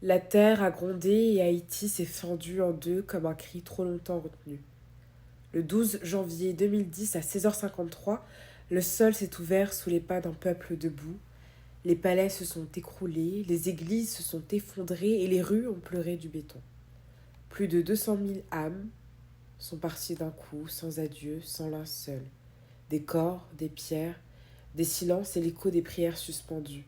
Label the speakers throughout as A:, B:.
A: La terre a grondé et Haïti s'est fendu en deux comme un cri trop longtemps retenu. Le 12 janvier 2010 à 16h53, le sol s'est ouvert sous les pas d'un peuple debout. Les palais se sont écroulés, les églises se sont effondrées et les rues ont pleuré du béton. Plus de 200 000 âmes sont parties d'un coup, sans adieu, sans linceul. Des corps, des pierres, des silences et l'écho des prières suspendues.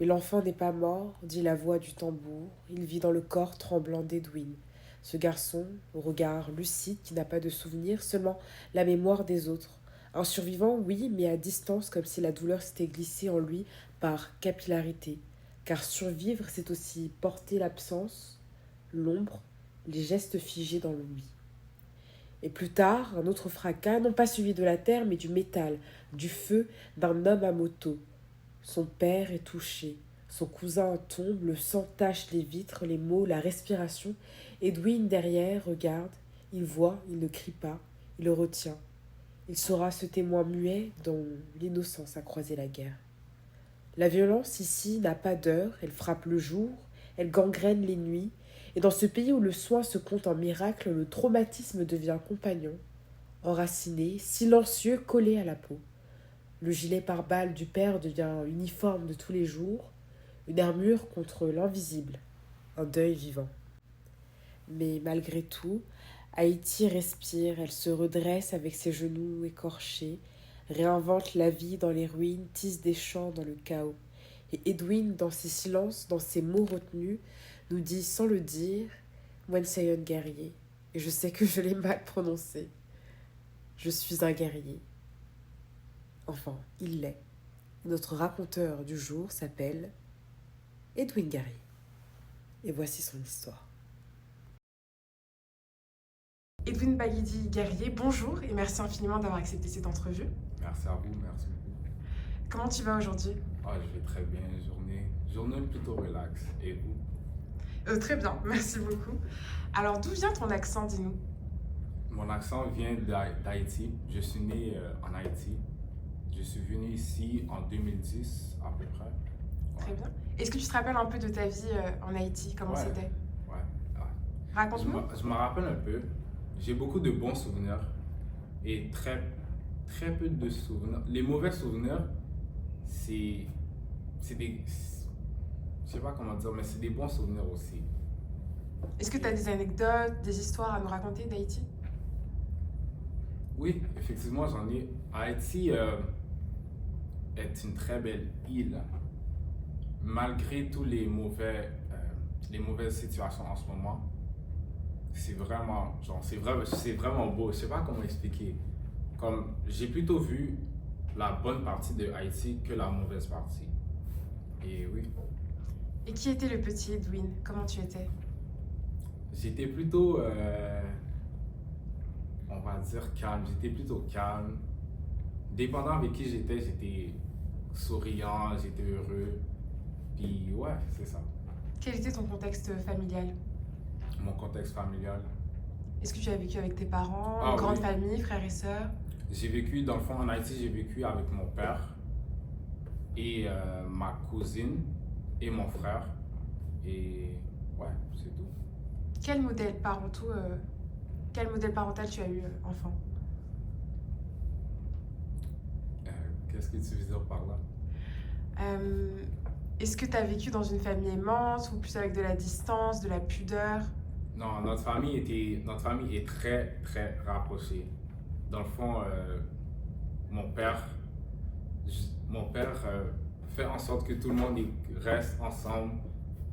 A: Mais l'enfant n'est pas mort, dit la voix du tambour, il vit dans le corps tremblant d'Edwin. Ce garçon, au regard lucide, qui n'a pas de souvenir, seulement la mémoire des autres. Un survivant, oui, mais à distance, comme si la douleur s'était glissée en lui par capillarité. Car survivre, c'est aussi porter l'absence, l'ombre, les gestes figés dans l'oubli. Et plus tard, un autre fracas, non pas celui de la terre, mais du métal, du feu, d'un homme à moto. Son père est touché. Son cousin tombe, le sang tache les vitres, les mots, la respiration. Edwin, derrière, regarde. Il voit, il ne crie pas, il le retient. Il sera ce témoin muet dont l'innocence a croisé la guerre. La violence ici n'a pas d'heure, elle frappe le jour, elle gangrène les nuits, et dans ce pays où le soin se compte en miracle, le traumatisme devient compagnon, enraciné, silencieux, collé à la peau. Le gilet pare-balles du père devient uniforme de tous les jours, une armure contre l'invisible, un deuil vivant. Mais malgré tout, Haïti respire, elle se redresse avec ses genoux écorchés, réinvente la vie dans les ruines, tisse des chants dans le chaos. Et Edwin, dans ses silences, dans ses mots retenus, nous dit sans le dire, Wensayon guerrier. Et je sais que je l'ai mal prononcé. Je suis un guerrier. Enfin, il l'est. Notre raconteur du jour s'appelle Edwin Guerrier. Et voici son histoire. Edwin Baguidi Guerrier, bonjour et merci infiniment d'avoir accepté cette entrevue.
B: Merci à vous, merci beaucoup.
A: Comment tu vas aujourd'hui?
B: Je vais très bien, journée plutôt relax. Et vous?
A: Très bien, merci beaucoup. Alors d'où vient ton accent, dis-nous?
B: Mon accent vient d'Haïti. Je suis né en Haïti. Je suis venu ici en 2010 à peu près.
A: Très
B: Ouais.
A: bien. Est-ce que tu te rappelles un peu de ta vie en Haïti? Comment
B: Ouais,
A: c'était?
B: ouais. ouais.
A: Raconte-nous.
B: Je me rappelle un peu. J'ai beaucoup de bons souvenirs et très peu de souvenirs. Les mauvais souvenirs, c'est, c'est des, je sais pas comment dire, mais c'est des bons souvenirs aussi.
A: Est-ce que tu as
B: Et
A: des anecdotes, des histoires à nous raconter d'Haïti?
B: oui, effectivement, j'en ai. Haïti est une très belle île, malgré tous les mauvaises situations en ce moment. C'est vraiment, genre, c'est vraiment beau. Je sais pas comment expliquer. Comme, j'ai plutôt vu la bonne partie de Haïti que la mauvaise partie. Et oui,
A: Et qui était le petit Edwin? Comment tu étais?
B: j'étais plutôt, on va dire, calme. J'étais plutôt calme. Dépendant avec qui j'étais souriant, j'étais heureux. Puis ouais, c'est ça.
A: Quel était ton contexte familial?
B: Mon contexte familial.
A: Est-ce que tu as vécu avec tes parents, une
B: Ah
A: grande
B: oui,
A: famille, frères et sœurs?
B: j'ai vécu, dans le fond, en Haïti, j'ai vécu avec mon père et ma cousine et mon frère. Et ouais, c'est tout.
A: Quel modèle parentaux, quel modèle parental tu as eu enfant?
B: Euh, Qu'est-ce que tu veux dire par là?
A: Euh, Est-ce que tu as vécu dans une famille aimante ou plus avec de la distance, de la pudeur?
B: Non, notre famille est très rapprochée. Dans le fond, mon père, mon père fait en sorte que tout le monde reste ensemble,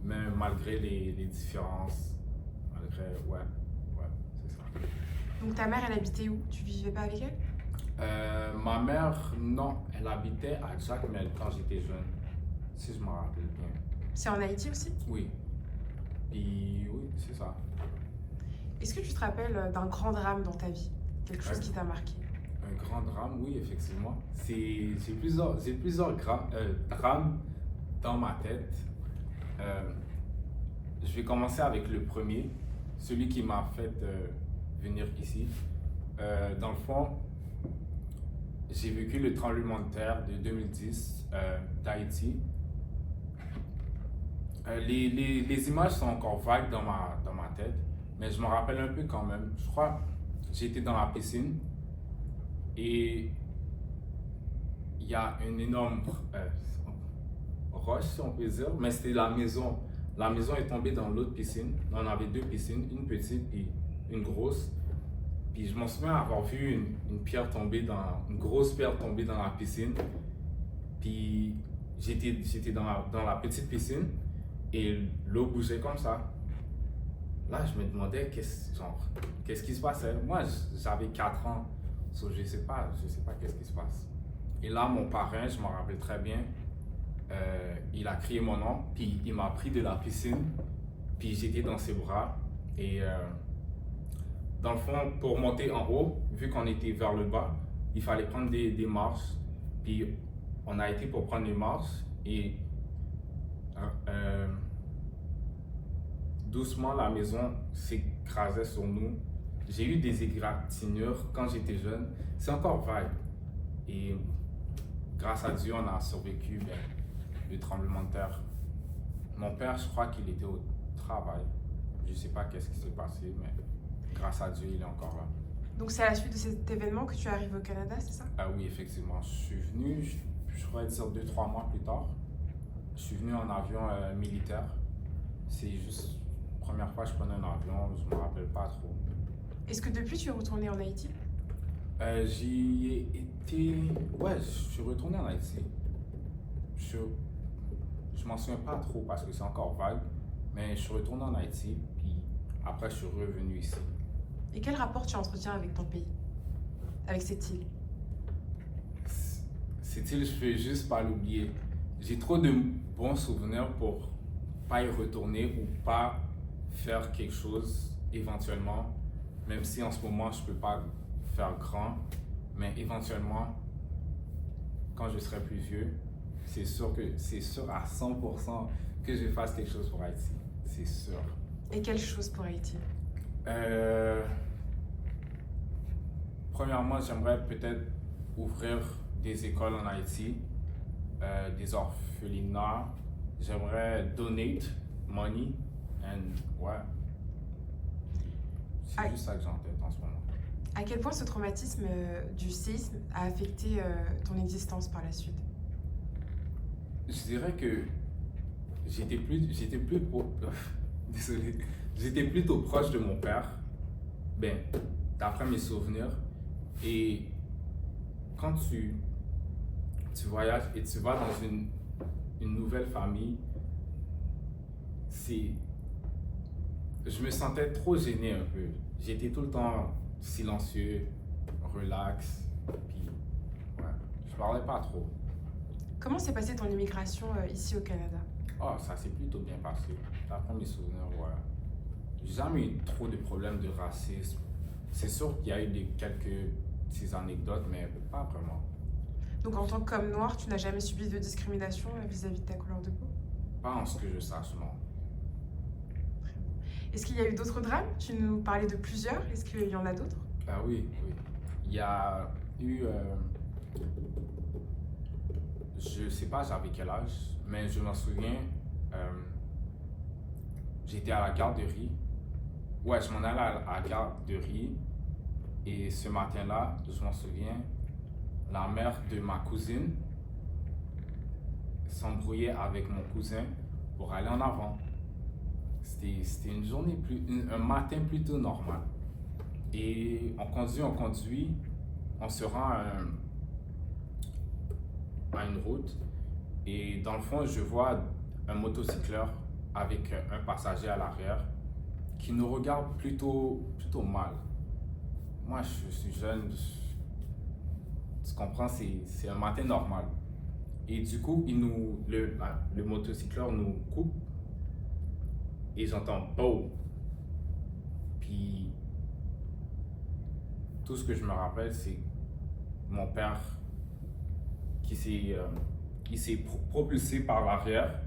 B: mais malgré les différences, malgré, ouais, c'est ça.
A: Donc ta mère, elle habitait où? Tu vivais pas avec elle?
B: Ma mère, non, elle habitait à Jacmel quand j'étais jeune, si je me rappelle bien.
A: C'est en Haïti aussi?
B: Oui, puis oui, c'est ça.
A: Est-ce que tu te rappelles d'un grand drame dans ta vie? Quelque chose qui
B: Un,
A: t'a marqué?
B: un grand drame, oui, effectivement. J'ai plusieurs drames dans ma tête. Euh, je vais commencer avec le premier, celui qui m'a fait venir ici. Dans le fond, j'ai vécu le tremblement de terre de 2010 d'Haïti. Les images sont encore vagues dans ma tête, mais je me rappelle un peu quand même. Je crois j'étais dans la piscine et il y a une énorme roche, si on peut dire, mais c'était la maison. La maison est tombée dans l'autre piscine. On avait deux piscines, une petite et une grosse. Puis je m'en souviens avoir vu une pierre tomber une grosse pierre tomber dans la piscine. Puis j'étais dans la petite piscine et l'eau bougeait comme ça. Là, je me demandais qu'est-ce qui se passait. Moi, j'avais 4 ans, so je sais pas qu'est-ce qui se passe. Et là, mon parrain, je m'en rappelle très bien, il a crié mon nom, puis il m'a pris de la piscine, puis j'étais dans ses bras. Et dans le fond, pour monter en haut, vu qu'on était vers le bas, il fallait prendre des marches. Puis on a été pour prendre les marches et doucement la maison s'écrasait sur nous. J'ai eu des égratignures quand j'étais jeune. C'est encore vague. Et grâce à Dieu, on a survécu le tremblement de terre. Mon père, je crois qu'il était au travail. Je ne sais pas qu'est-ce qui s'est passé, mais grâce à Dieu, il est encore là.
C: Donc c'est à la suite de cet événement que tu arrives au Canada, c'est ça?
B: Ah oui, effectivement. Je suis venu, je pourrais dire 2-3 mois plus tard. Je suis venu en avion militaire. C'est juste la première fois que je prenais un avion, je ne me rappelle pas trop.
C: Est-ce que depuis tu es retourné en Haïti?
B: J'y ai été... Ouais, je suis retourné en Haïti. Je m'en souviens pas trop parce que c'est encore vague, mais je suis retourné en Haïti, puis après je suis revenu ici.
C: Et quel rapport tu entretiens avec ton pays? Avec cette île?
B: Cette île, je ne peux juste pas l'oublier. J'ai trop de bons souvenirs pour pas y retourner ou pas faire quelque chose éventuellement, même si en ce moment je peux pas faire grand, mais éventuellement, quand je serai plus vieux, c'est sûr à 100% que je fasse quelque chose pour Haïti. C'est sûr.
C: Et quelle chose pour Haïti?
B: Premièrement, j'aimerais peut-être ouvrir des écoles en Haïti, des orphelinats. J'aimerais donate money ouais. C'est juste ça que j'ai en tête en ce moment.
C: À quel point ce traumatisme du séisme a affecté ton existence par la suite?
B: Je dirais que désolé, j'étais plutôt proche de mon père, d'après mes souvenirs. Et quand tu voyages et tu vas dans une nouvelle famille, je me sentais trop gêné un peu. J'étais tout le temps silencieux, relax, puis ouais, je parlais pas trop.
C: Comment s'est passée ton immigration ici au Canada?
B: Oh, ça s'est plutôt bien passé. D'après mes souvenirs, ouais. J'ai jamais eu trop de problèmes de racisme. C'est sûr qu'il y a eu quelques petites anecdotes, mais pas vraiment.
C: Donc en tant qu'homme noir, tu n'as jamais subi de discrimination vis-à-vis de ta couleur de peau?
B: Pas en ce que je sache, non.
C: Est-ce qu'il y a eu d'autres drames? Tu nous parlais de plusieurs. Est-ce qu'il y en a d'autres?
B: Ah oui. Il y a eu... je sais pas j'avais quel âge, mais je m'en souviens, j'étais à la garderie. Ouais, je m'en allais à la garderie. Et ce matin-là, je m'en souviens, la mère de ma cousine s'embrouillait avec mon cousin pour aller en avant. C'était une journée un matin plutôt normal. Et on conduit, on se rend à une route. Et dans le fond, je vois un motocycleur avec un passager à l'arrière qui nous regarde plutôt mal. Moi, je suis jeune, tu comprends, c'est un matin normal. Et du coup, le motocycleur nous coupe et j'entends « BOW ». Puis, tout ce que je me rappelle, c'est mon père qui s'est propulsé par l'arrière.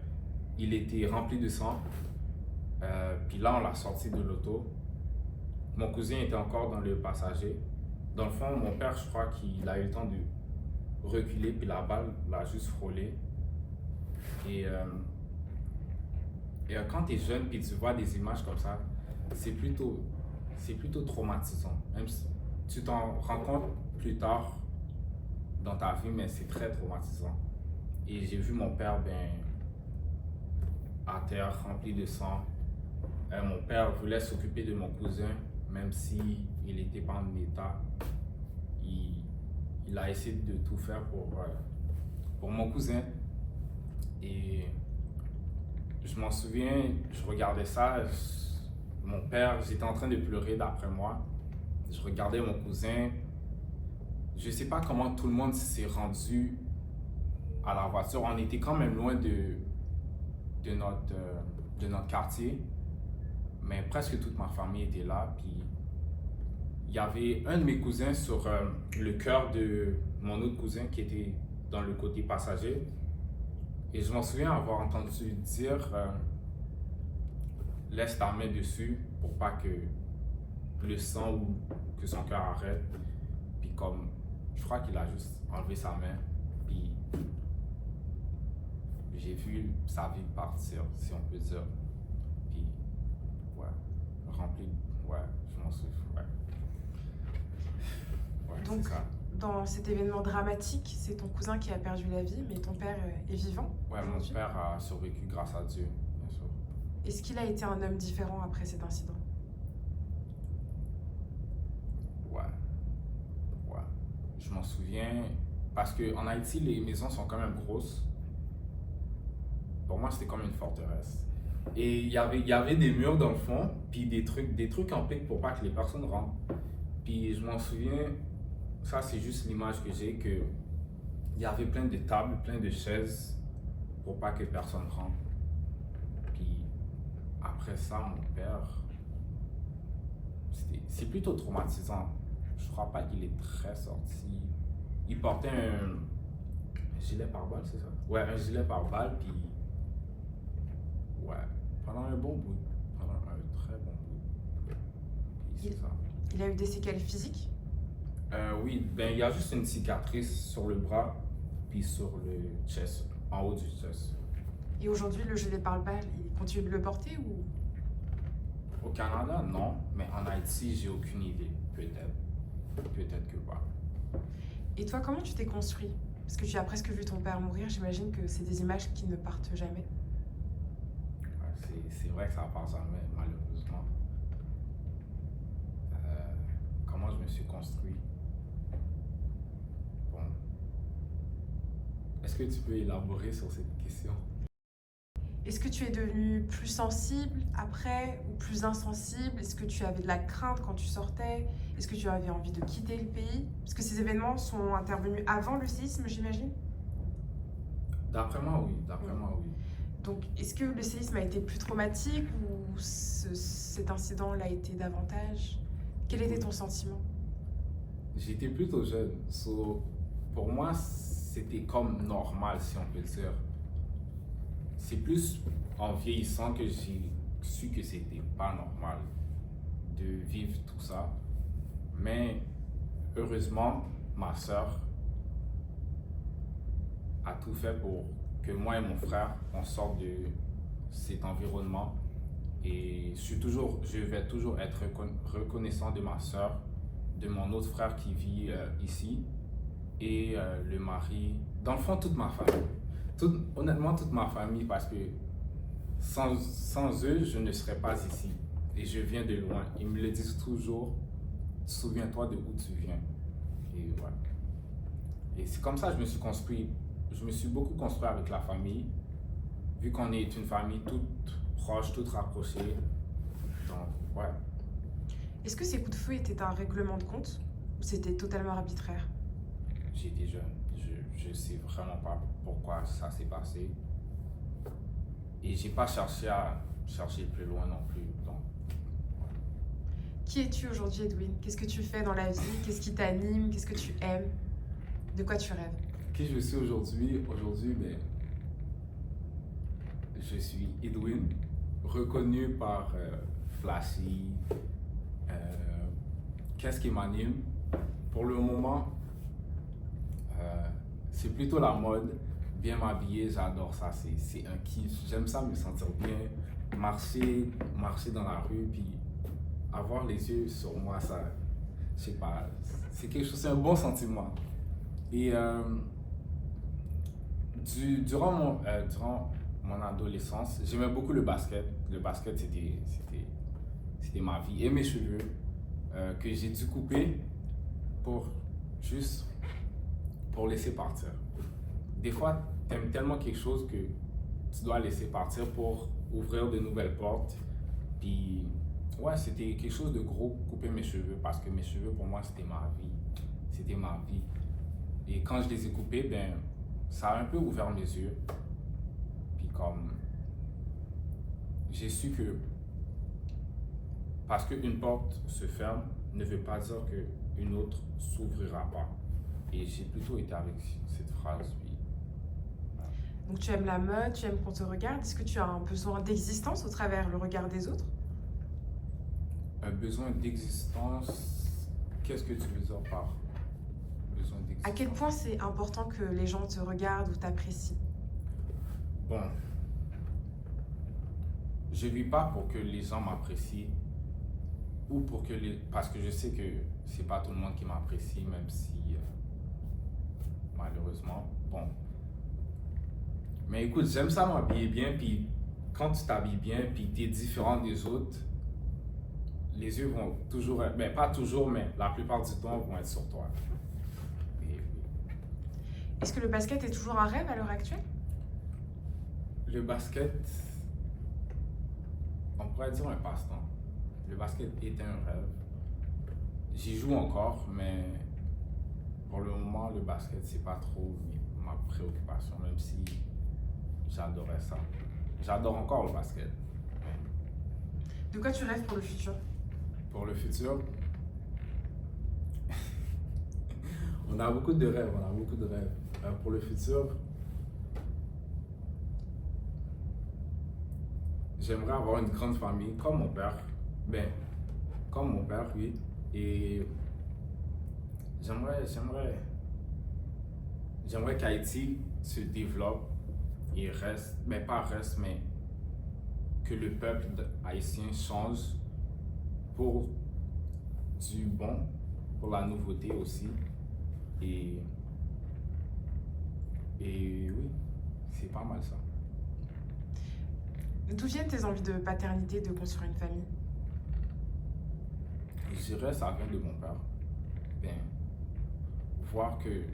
B: Il était rempli de sang. Puis là, on l'a sorti de l'auto. Mon cousin était encore dans le passager. Dans le fond, mon père, je crois qu'il a eu le temps de reculer, puis la balle l'a juste frôlé. Et Et quand tu es jeune puis tu vois des images comme ça, c'est plutôt, c'est plutôt traumatisant. Même si tu t'en rends compte plus tard dans ta vie, mais c'est très traumatisant. Et j'ai vu mon père ben, à terre, rempli de sang. Mon père voulait s'occuper de mon cousin, même si il n'était pas en état. Il, il a essayé de tout faire pour mon cousin. Et je m'en souviens, je regardais ça, mon père, j'étais en train de pleurer d'après moi. Je regardais mon cousin. Je sais pas comment tout le monde s'est rendu à la voiture. On était quand même loin de notre quartier, mais presque toute ma famille était là. Puis il y avait un de mes cousins sur le cœur de mon autre cousin qui était dans le côté passager. Et je m'en souviens avoir entendu dire laisse ta main dessus pour pas que le sang ou que son cœur arrête. Puis comme je crois qu'il a juste enlevé sa main, puis j'ai vu sa vie partir, si on peut dire. Puis ouais, rempli, ouais, je m'en souviens, ouais. Ouais,
C: Donc,
B: c'est ça.
C: dans cet événement dramatique, c'est ton cousin qui a perdu la vie, mais ton père est vivant
B: Ouais, mon
C: aujourd'hui.
B: père a survécu grâce à Dieu, bien sûr.
C: Est-ce qu'il a été un homme différent après cet incident?
B: Ouais, ouais. Je m'en souviens parce qu'en Haïti, les maisons sont quand même grosses. Pour moi, c'était comme une forteresse. Et il y avait des murs dans le fond, puis des trucs en pique pour pas que les personnes rentrent. Puis je m'en souviens, ça c'est juste l'image que j'ai, que il y avait plein de tables, plein de chaises pour pas que personne rentre. Puis après ça, mon père, c'est plutôt traumatisant. Je crois pas qu'il est très sorti. Il portait un gilet pare-balles, c'est ça? Ouais, un gilet pare-balles, puis ouais, pendant un bon bout, pendant un très bon bout. Puis c'est ça.
C: Il a eu des séquelles physiques?
B: Oui, ben il y a juste une cicatrice sur le bras, puis sur le chest, en haut du chest.
C: Et aujourd'hui, le gilet pare-balles, il continue de le porter ou...
B: Au Canada, non, mais en Haïti, j'ai aucune idée. Peut-être. Peut-être que pas.
C: Et toi, comment tu t'es construit? Parce que tu as presque vu ton père mourir, j'imagine que c'est des images qui ne partent jamais.
B: Ouais, c'est vrai que ça part jamais, malheureusement. Comment je me suis construit? Bon. Est-ce que tu peux élaborer sur cette question?
C: Est-ce que tu es devenu plus sensible après ou plus insensible? Est-ce que tu avais de la crainte quand tu sortais? Est-ce que tu avais envie de quitter le pays? Parce que ces événements sont intervenus avant le séisme, j'imagine.
B: D'après moi, oui. D'après moi, oui.
C: Donc, est-ce que le séisme a été plus traumatique ou cet incident l'a été davantage? Quel était ton sentiment?
B: J'étais plutôt jeune. So, pour moi, c'était comme normal, si on peut dire. C'est plus en vieillissant que j'ai su que c'était pas normal de vivre tout ça. Mais heureusement, ma soeur a tout fait pour que moi et mon frère, on sorte de cet environnement. Et je vais toujours être reconnaissant de ma soeur, de mon autre frère qui vit ici, et le mari, dans le fond, toute ma famille. Honnêtement, toute ma famille, parce que sans eux, je ne serais pas ici. Et je viens de loin. Ils me le disent toujours, souviens-toi de où tu viens. Et voilà. Et c'est comme ça que je me suis construit. Je me suis beaucoup construit avec la famille, vu qu'on est une famille toute proche, toute rapprochée. Donc, ouais.
C: Est-ce que ces coups de feu étaient un règlement de compte ou c'était totalement arbitraire?
B: J'étais jeune. Je sais vraiment pas pourquoi ça s'est passé. Et j'ai pas cherché à chercher plus loin non plus. Donc,
C: Qui es-tu aujourd'hui, Edwin? Qu'est-ce que tu fais dans la vie? Qu'est-ce qui t'anime? Qu'est-ce que tu aimes? De quoi tu rêves?
B: qui je suis aujourd'hui? Aujourd'hui, ben, je suis Edwin, reconnu par Flashy. Qu'est-ce qui m'anime? Pour le moment, c'est plutôt la mode. Bien m'habiller, j'adore ça. C'est un kiff. J'aime ça me sentir bien, marcher dans la rue, puis avoir les yeux sur moi, ça, je sais pas, c'est quelque chose, c'est un bon sentiment. Et durant mon adolescence, j'aimais beaucoup le basket. Le basket, c'était ma vie et mes cheveux que j'ai dû couper pour juste pour laisser partir. Des fois, t'aimes tellement quelque chose que tu dois laisser partir pour ouvrir de nouvelles portes. Puis, ouais, c'était quelque chose de gros, couper mes cheveux, parce que mes cheveux, pour moi, c'était ma vie. C'était ma vie. Et quand je les ai coupés, ben, ça a un peu ouvert mes yeux. Puis comme, j'ai su que, parce qu'une porte se ferme, ne veut pas dire qu'une autre s'ouvrira pas. Et j'ai plutôt été avec cette phrase, puis
C: Donc tu aimes la mode, tu aimes qu'on te regarde. Est-ce que tu as un besoin d'existence au travers le regard des autres?
B: un besoin d'existence, qu'est-ce que tu veux dire par besoin d'existence?
C: À quel point c'est important que les gens te regardent ou t'apprécient?
B: Bon, je vis pas pour que les gens m'apprécient ou pour que les... Parce que je sais que c'est pas tout le monde qui m'apprécie, même si, malheureusement, bon. Mais écoute, j'aime ça m'habiller bien, puis quand tu t'habilles bien, puis t'es différent des autres, les yeux vont toujours être... Ben, pas toujours, mais la plupart du temps, vont être sur toi. Et
C: Est-ce que le basket est toujours un rêve à l'heure actuelle?
B: le basket, on pourrait dire un passe-temps. Le basket est un rêve. J'y joue encore, mais pour le moment, le basket, c'est pas trop ma préoccupation, même si j'adorais ça. J'adore encore le basket.
C: De quoi tu rêves pour le futur?
B: Pour le futur, on a beaucoup de rêves, on a beaucoup de rêves. Pour le futur, j'aimerais avoir une grande famille, comme mon père. Ben, comme mon père, oui. Et j'aimerais qu'Haïti se développe et reste, mais pas reste, mais que le peuple haïtien change pour du bon, pour la nouveauté aussi. Et oui, c'est pas mal ça.
C: D'où viennent tes envies de paternité, de construire une famille?
B: Je dirais ça vient de mon père. Ben, voir que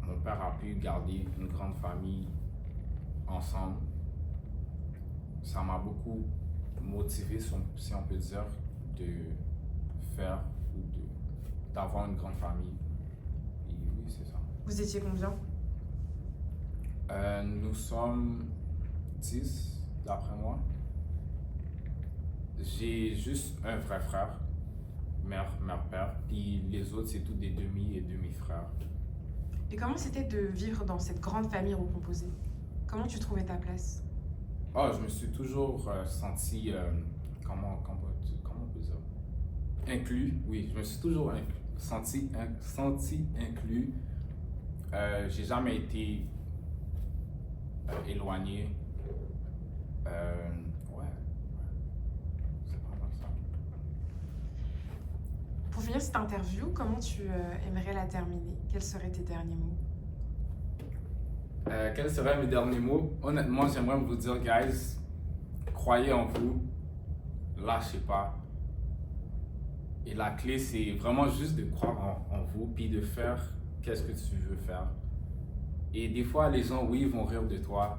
B: mon père a pu garder une grande famille ensemble, ça m'a beaucoup motivé, si on peut dire, de faire ou d'avoir une grande famille. Et oui, c'est ça.
C: Vous étiez combien?
B: Nous sommes 10, d'après moi. J'ai juste un vrai frère, mère, père, puis les autres, c'est tous des demi et demi-frères.
C: Et comment c'était de vivre dans cette grande famille recomposée? Comment tu trouvais ta place?
B: Oh, je me suis toujours senti, comment on peut dire? Inclus, oui, je me suis toujours senti inclus. J'ai jamais été éloigné. Ouais, c'est pas mal ça.
C: Pour finir cette interview, comment tu aimerais la terminer? Quels seraient tes derniers mots?
B: Quels seraient mes derniers mots? Honnêtement, j'aimerais vous dire, guys, croyez en vous, lâchez pas. Et la clé, c'est vraiment juste de croire en vous, puis de faire qu'est-ce que tu veux faire. Et des fois, les gens, oui, ils vont rire de toi.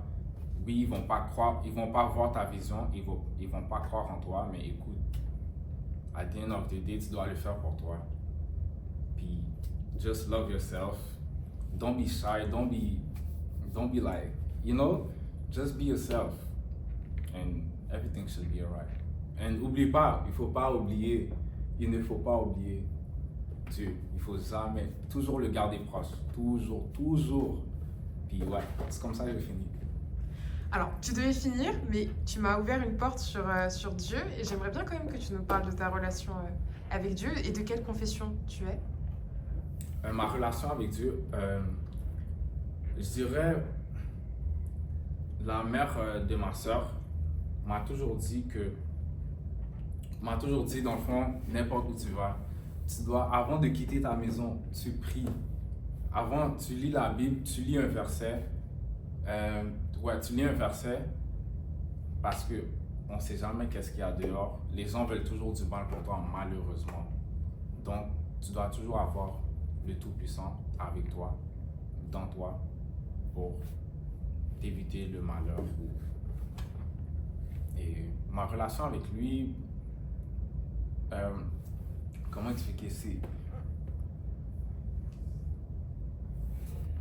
B: Oui, ils vont pas croire, ils vont pas voir ta vision, ils vont pas croire en toi, mais écoute, at the end of the day, tu dois le faire pour toi. Puis, just love yourself. Don't be shy, don't be like, just be yourself. And everything should be alright. And oublie pas, il ne faut pas oublier Dieu. Il faut jamais, toujours le garder proche. Toujours. Puis ouais, c'est comme ça que je finis.
C: Alors, tu devais finir, mais tu m'as ouvert une porte sur Dieu et j'aimerais bien quand même que tu nous parles de ta relation avec Dieu et de quelle confession tu es.
B: Ma relation avec Dieu, je dirais la mère de ma sœur, m'a toujours dit que, m'a toujours dit, dans le fond, n'importe où tu vas, tu dois, avant de quitter ta maison, tu pries. Avant, tu lis la Bible, tu lis un verset. Ouais, tu lis un verset parce que on ne sait jamais qu'est-ce qu'il y a dehors. Les gens veulent toujours du mal pour toi, malheureusement. Donc, tu dois toujours avoir le Tout-Puissant avec toi, dans toi, pour t'éviter le malheur. Et ma relation avec lui, comment expliquer, c'est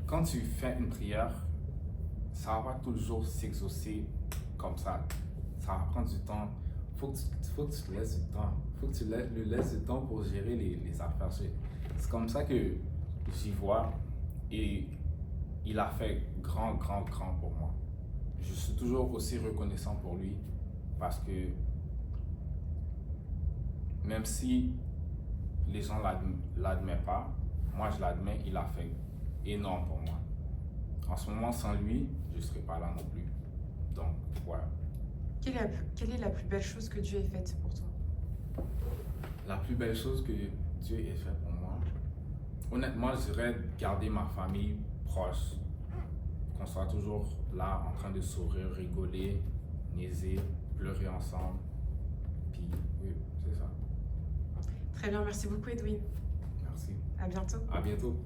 B: quand tu fais une prière, ça va pas toujours s'exaucer comme ça. Ça va prendre du temps. Faut que tu te laisses du temps. Faut que tu le laisses du temps pour gérer les affaires. C'est comme ça que j'y vois. Et il a fait grand pour moi. Je suis toujours aussi reconnaissant pour lui parce que même si les gens l'admettent pas, moi je l'admets, il a fait énorme pour moi. En ce moment, sans lui, je ne serais pas là non plus. Donc, voilà.
C: Quelle est la plus belle chose que Dieu ait faite pour toi?
B: La plus belle chose que Dieu ait faite pour moi, honnêtement, je dirais garder ma famille proche. Qu'on soit toujours là, en train de sourire, rigoler, niaiser, pleurer ensemble. Puis, oui, c'est ça.
C: Très bien, merci beaucoup Edwin.
B: Merci.
C: À bientôt.
B: À bientôt.